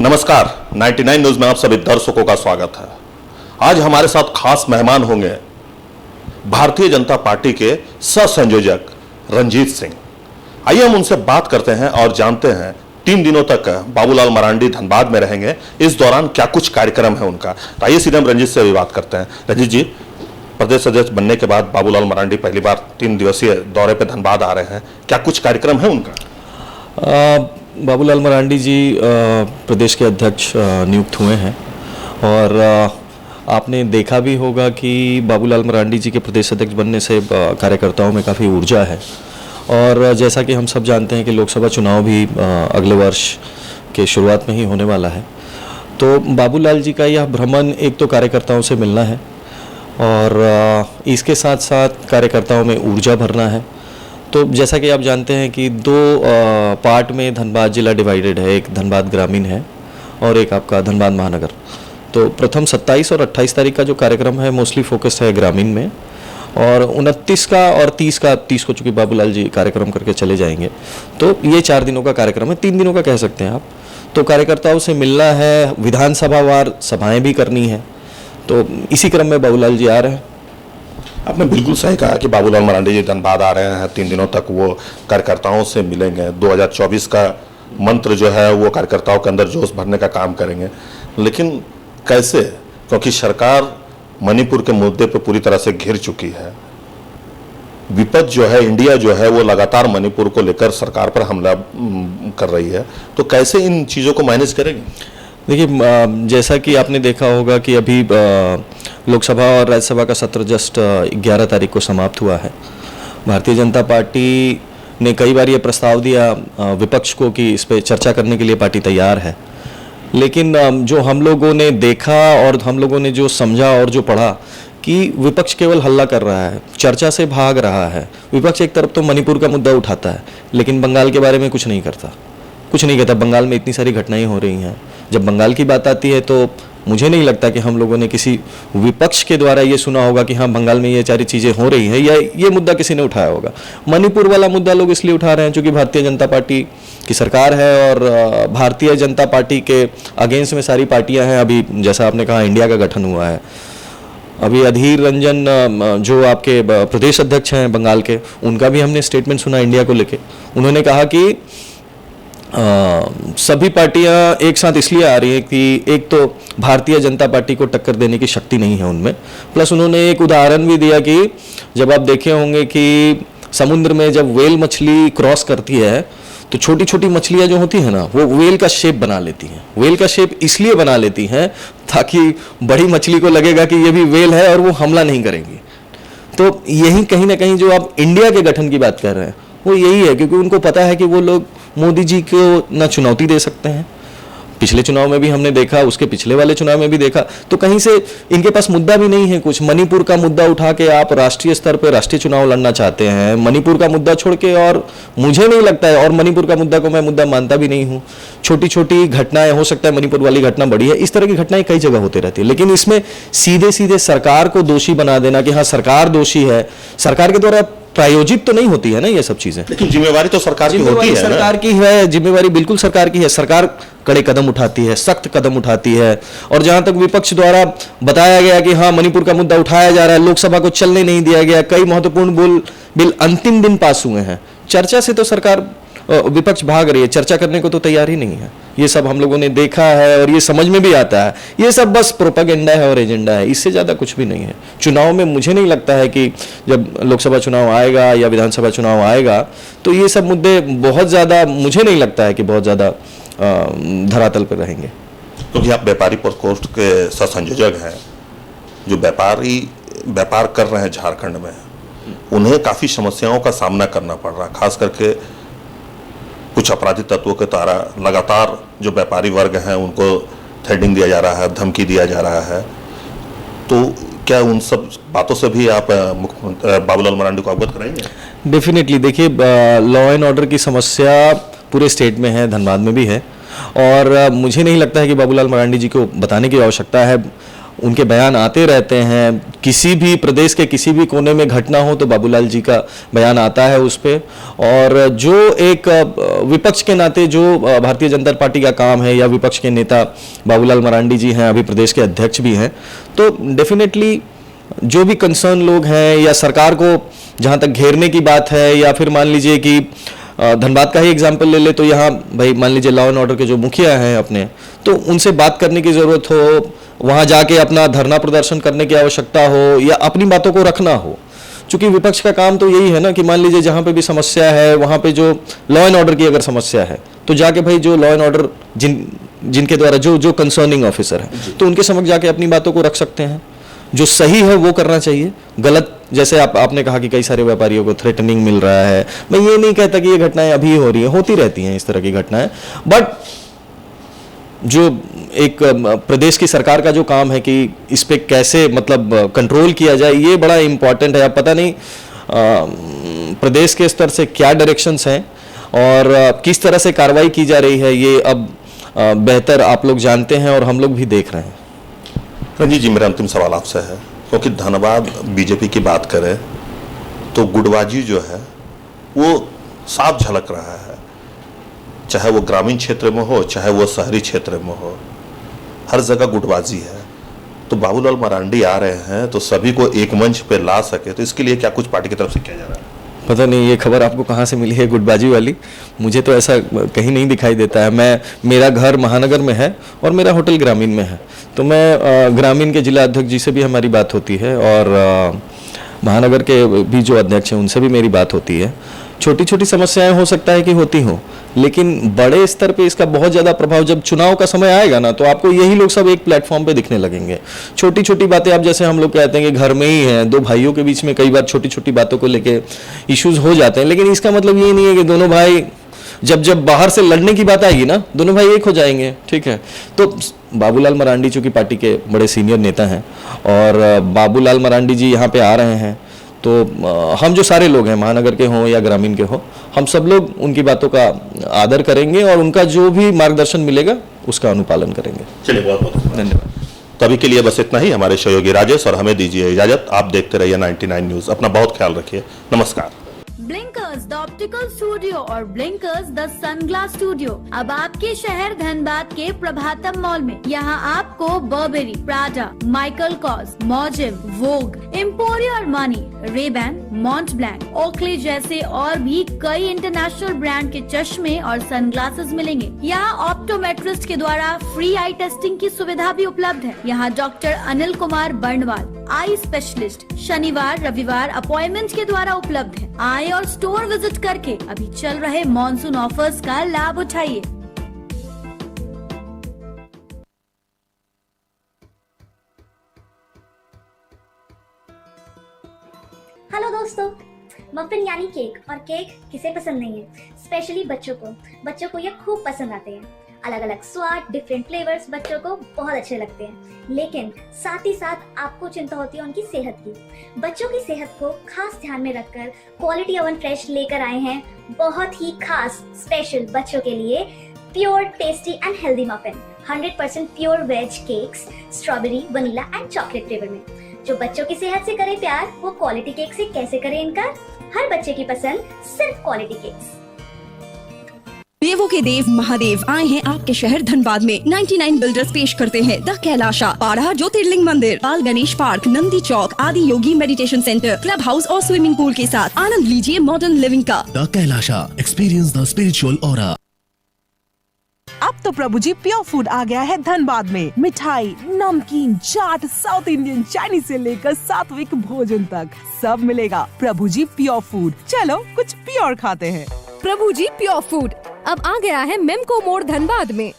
नमस्कार, 99 न्यूज में आप सभी दर्शकों का स्वागत है। आज हमारे साथ खास मेहमान होंगे भारतीय जनता पार्टी के सह संयोजक रंजीत सिंह। आइए हम उनसे बात करते हैं और जानते हैं 3 दिनों तक बाबूलाल मरांडी धनबाद में रहेंगे, इस दौरान क्या कुछ कार्यक्रम है उनका। तो आइए सीधे हम रंजीत से भी बात करते हैं। रंजीत जी, प्रदेश अध्यक्ष बनने के बाद बाबूलाल मरांडी पहली बार 3 दिवसीय दौरे पर धनबाद आ रहे हैं, क्या कुछ कार्यक्रम है उनका? बाबूलाल मरांडी जी प्रदेश के अध्यक्ष नियुक्त हुए हैं और आपने देखा भी होगा कि बाबूलाल मरांडी जी के प्रदेश अध्यक्ष बनने से कार्यकर्ताओं में काफ़ी ऊर्जा है। और जैसा कि हम सब जानते हैं कि लोकसभा चुनाव भी अगले वर्ष के शुरुआत में ही होने वाला है, तो बाबूलाल जी का यह भ्रमण एक तो कार्यकर्ताओं से मिलना है और इसके साथ साथ कार्यकर्ताओं में ऊर्जा भरना है। तो जैसा कि आप जानते हैं कि 2 पार्ट में धनबाद जिला डिवाइडेड है, एक धनबाद ग्रामीण है और एक आपका धनबाद महानगर। तो प्रथम 27 और 28 तारीख का जो कार्यक्रम है मोस्टली फोकस्ड है ग्रामीण में, और 29 का और 30 को चूँकि बाबूलाल जी कार्यक्रम करके चले जाएंगे, तो ये 4 दिनों का कार्यक्रम है, 3 दिनों का कह सकते हैं आप। तो कार्यकर्ताओं से मिलना है, विधानसभावार सभाएँ भी करनी है, तो इसी क्रम में बाबूलाल जी आ रहे हैं। आपने बिल्कुल सही कहा कि बाबूलाल मरांडी जी धनबाद आ रहे हैं, 3 दिनों तक वो कार्यकर्ताओं से मिलेंगे। 2024 का मंत्र जो है वो कार्यकर्ताओं के अंदर जोश भरने का काम करेंगे। लेकिन कैसे, क्योंकि सरकार मणिपुर के मुद्दे पर पूरी तरह से घिर चुकी है। विपक्ष जो है, इंडिया जो है, वो लगातार मणिपुर को लेकर सरकार पर हमला कर रही है, तो कैसे इन चीज़ों को मैनेज करेंगे? देखिए, जैसा कि आपने देखा होगा कि अभी लोकसभा और राज्यसभा का सत्र जस्ट 11 तारीख को समाप्त हुआ है। भारतीय जनता पार्टी ने कई बार ये प्रस्ताव दिया विपक्ष को कि इस पर चर्चा करने के लिए पार्टी तैयार है, लेकिन जो हम लोगों ने देखा और हम लोगों ने जो समझा और जो पढ़ा कि विपक्ष केवल हल्ला कर रहा है, चर्चा से भाग रहा है। विपक्ष एक तरफ तो मणिपुर का मुद्दा उठाता है, लेकिन बंगाल के बारे में कुछ नहीं कहता। बंगाल में इतनी सारी घटनाएं हो रही हैं। जब बंगाल की बात आती है तो मुझे नहीं लगता कि हम लोगों ने किसी विपक्ष के द्वारा ये सुना होगा कि हाँ, बंगाल में ये सारी चीज़ें हो रही हैं, या ये मुद्दा किसी ने उठाया होगा। मणिपुर वाला मुद्दा लोग इसलिए उठा रहे हैं क्योंकि भारतीय जनता पार्टी की सरकार है और भारतीय जनता पार्टी के अगेंस्ट में सारी पार्टियां हैं। अभी जैसा आपने कहा, इंडिया का गठन हुआ है। अभी अधीर रंजन जो आपके प्रदेश अध्यक्ष हैं बंगाल के, उनका भी हमने स्टेटमेंट सुना इंडिया को लेके। उन्होंने कहा कि सभी पार्टियां एक साथ इसलिए आ रही है कि एक तो भारतीय जनता पार्टी को टक्कर देने की शक्ति नहीं है उनमें, प्लस उन्होंने एक उदाहरण भी दिया कि जब आप देखे होंगे कि समुद्र में जब व्हेल मछली क्रॉस करती है तो छोटी छोटी मछलियां जो होती हैं ना, वो व्हेल का शेप बना लेती हैं। व्हेल का शेप इसलिए बना लेती हैं ताकि बड़ी मछली को लगेगा कि ये भी व्हेल है और वो हमला नहीं करेंगी। तो यही कहीं ना कहीं जो आप इंडिया के गठन की बात कर रहे हैं वो यही है, क्योंकि उनको पता है कि वो लोग मोदी जी को ना चुनौती दे सकते हैं। पिछले चुनाव में भी हमने देखा, उसके पिछले वाले चुनाव में भी देखा, तो कहीं से इनके पास मुद्दा भी नहीं है कुछ। मणिपुर का मुद्दा उठा के आप राष्ट्रीय स्तर पर राष्ट्रीय चुनाव लड़ना चाहते हैं, मणिपुर का मुद्दा छोड़ के। और मुझे नहीं लगता है, और मणिपुर का मुद्दा को मैं मुद्दा मानता भी नहीं हूँ। छोटी छोटी घटनाएं, हो सकता है मणिपुर वाली घटना बड़ी है, इस तरह की घटनाएं कई जगह होती रहती है, लेकिन इसमें सीधे सीधे सरकार को दोषी बना देना कि हाँ सरकार दोषी है, सरकार के द्वारा प्रायोजित तो नहीं होती है ना ये सब चीजें। लेकिन जिम्मेवारी तो सरकार की होती है, सरकार की है, जिम्मेवारी बिल्कुल सरकार की है। सरकार कड़े कदम उठाती है, सख्त कदम उठाती है। और जहां तक विपक्ष द्वारा बताया गया कि हाँ मणिपुर का मुद्दा उठाया जा रहा है, लोकसभा को चलने नहीं दिया गया, कई महत्वपूर्ण बिल अंतिम दिन पास हुए हैं, चर्चा से तो सरकार विपक्ष भाग रही है, चर्चा करने को तो तैयार ही नहीं है। ये सब हम लोगों ने देखा है और ये समझ में भी आता है। ये सब बस प्रोपेगेंडा है और एजेंडा है, इससे ज़्यादा कुछ भी नहीं है। चुनाव में मुझे नहीं लगता है कि जब लोकसभा चुनाव आएगा या विधानसभा चुनाव आएगा तो ये सब मुद्दे बहुत ज़्यादा, मुझे नहीं लगता है कि बहुत ज़्यादा धरातल पर रहेंगे। क्योंकि आप व्यापारी प्रकोष्ठ के सह संयोजक हैं, जो व्यापार कर रहे हैं झारखंड में, उन्हें काफ़ी समस्याओं का सामना करना पड़ रहा है। खास करके कुछ अपराधी तत्वों के द्वारा लगातार जो व्यापारी वर्ग हैं उनको थ्रेडिंग दिया जा रहा है, धमकी दिया जा रहा है। तो क्या उन सब बातों से भी आप बाबूलाल मरांडी को अवगत कराएंगे? डेफिनेटली। देखिए, लॉ एंड ऑर्डर की समस्या पूरे स्टेट में है, धनबाद में भी है, और मुझे नहीं लगता है कि बाबूलाल मरांडी जी को बताने की आवश्यकता है। उनके बयान आते रहते हैं। किसी भी प्रदेश के किसी भी कोने में घटना हो तो बाबूलाल जी का बयान आता है उस पे। और जो एक विपक्ष के नाते जो भारतीय जनता पार्टी का काम है, या विपक्ष के नेता बाबूलाल मरांडी जी हैं, अभी प्रदेश के अध्यक्ष भी हैं, तो डेफिनेटली जो भी कंसर्न लोग हैं, या सरकार को जहाँ तक घेरने की बात है, या फिर मान लीजिए कि धनबाद का ही एग्जाम्पल ले ले, तो यहाँ भाई मान लीजिए लॉ एंड ऑर्डर के जो मुखिया हैं अपने, तो उनसे बात करने की ज़रूरत हो, वहाँ जाके अपना धरना प्रदर्शन करने की आवश्यकता हो, या अपनी बातों को रखना हो। चूंकि विपक्ष का काम तो यही है ना कि मान लीजिए जहाँ पे भी समस्या है, वहाँ पे जो लॉ एंड ऑर्डर की अगर समस्या है, तो जाके भाई जो लॉ एंड ऑर्डर जिनके द्वारा जो कंसर्निंग ऑफिसर है, तो उनके समक्ष जाके अपनी बातों को रख सकते हैं। जो सही है वो करना चाहिए, गलत जैसे आपने कहा कि कई सारे व्यापारियों को थ्रेटनिंग मिल रहा है, मैं ये नहीं कहता कि ये घटनाएं अभी हो रही हैं, होती रहती हैं इस तरह की घटनाएं, बट जो एक प्रदेश की सरकार का जो काम है कि इस पे कैसे मतलब कंट्रोल किया जाए, ये बड़ा इम्पॉर्टेंट है। अब पता नहीं प्रदेश के स्तर से क्या डायरेक्शंस हैं और किस तरह से कार्रवाई की जा रही है, ये अब बेहतर आप लोग जानते हैं और हम लोग भी देख रहे हैं। रंजीत जी, मेरा अंतिम सवाल आपसे है, क्योंकि धनबाद बीजेपी की बात करें तो गुटबाजी जो है वो साफ झलक रहा है, चाहे वो ग्रामीण क्षेत्र में हो, चाहे वो शहरी क्षेत्र में हो, हर जगह गुटबाजी है। तो बाबूलाल मरांडी आ रहे हैं तो सभी को एक मंच पे ला सके, तो इसके लिए क्या कुछ पार्टी की तरफ से किया जा रहा है? पता नहीं ये खबर आपको कहाँ से मिली है गुटबाजी वाली, मुझे तो ऐसा कहीं नहीं दिखाई देता है। मेरा घर महानगर में है और मेरा होटल ग्रामीण में है, तो मैं ग्रामीण के जिला अध्यक्ष जी से भी हमारी बात होती है और महानगर के भी जो अध्यक्ष हैं उनसे भी मेरी बात होती है। छोटी छोटी समस्याएं हो सकता है कि होती हों, लेकिन बड़े स्तर पे इसका बहुत ज़्यादा प्रभाव जब चुनाव का समय आएगा ना, तो आपको यही लोग सब एक प्लेटफॉर्म पे दिखने लगेंगे। छोटी छोटी बातें, आप जैसे हम लोग कहते हैं कि घर में ही हैं, दो भाइयों के बीच में कई बार छोटी छोटी बातों को लेके इश्यूज हो जाते हैं, लेकिन इसका मतलब ये नहीं है कि दोनों भाई जब बाहर से लड़ने की बात आएगी ना, दोनों भाई एक हो जाएंगे, ठीक है। तो बाबूलाल मरांडी चूंकि पार्टी के बड़े सीनियर नेता हैं और बाबूलाल मरांडी जी यहाँ पे आ रहे हैं, तो हम जो सारे लोग हैं, महानगर के हों या ग्रामीण के हों, हम सब लोग उनकी बातों का आदर करेंगे और उनका जो भी मार्गदर्शन मिलेगा उसका अनुपालन करेंगे। चलिए, बहुत बहुत धन्यवाद। तो अभी के लिए बस इतना ही। हमारे सहयोगी राजेश और हमें दीजिए इजाजत। आप देखते रहिए 99 न्यूज। अपना बहुत ख्याल रखिए। नमस्कार। ब्लिंकर्स द ऑप्टिकल स्टूडियो और ब्लिंकर्स द सनग्लास स्टूडियो अब आपके शहर धनबाद के प्रभातम मॉल में। यहाँ आपको बर्बेरी, प्राडा, माइकल कॉस, मॉजिव, Vogue, Emporio Armani, Rayban, Mont Blanc, Oakley जैसे और भी कई इंटरनेशनल ब्रांड के चश्मे और सनग्लासेस मिलेंगे। यहाँ ऑप्टोमेट्रिस्ट के द्वारा फ्री आई टेस्टिंग की सुविधा भी उपलब्ध है। यहाँ doctor Anil Kumar Barnwal, eye specialist, शनिवार रविवार अपॉइंटमेंट के द्वारा उपलब्ध है। आए और स्टोर विजिट करके अभी चल रहे मॉनसून ऑफर्स का लाभ उठाइए। हेलो दोस्तों, मफिन यानी केक, और केक किसे पसंद नहीं है, स्पेशली बच्चों को ये खूब पसंद आते हैं। अलग अलग स्वाद, डिफरेंट फ्लेवर्स बच्चों को बहुत अच्छे लगते हैं, लेकिन साथ ही साथ आपको चिंता होती है उनकी सेहत की। बच्चों की सेहत को खास ध्यान में रखकर क्वालिटी ओवन फ्रेश लेकर आए हैं बहुत ही खास स्पेशल बच्चों के लिए pure, tasty and healthy muffin, 100% pure veg cakes, strawberry, vanilla and chocolate flavour में। जो बच्चों की सेहत से करे प्यार, वो क्वालिटी केक से कैसे करे इनकार। हर बच्चे की पसंद, सिर्फ क्वालिटी केक्स। देवों के देव महादेव आए हैं आपके शहर धनबाद में। 99 बिल्डर्स पेश करते हैं द कैलाशा, पाड़ा ज्योतिर्लिंग मंदिर, बाल गणेश पार्क, नंदी चौक, आदि योगी मेडिटेशन सेंटर, क्लब हाउस और स्विमिंग पूल के साथ आनंद लीजिए मॉडर्न लिविंग का। The Kailasa, experience the spiritual aura. अब तो प्रभु जी प्योर फूड आ गया है धनबाद में। मिठाई, नमकीन, चाट, साउथ इंडियन, चाइनीज से लेकर सात्विक भोजन तक सब मिलेगा। प्रभु जी प्योर फूड, चलो कुछ प्योर खाते हैं। प्रभु जी प्योर फूड अब आ गया है मेमको मोड़ धनबाद में।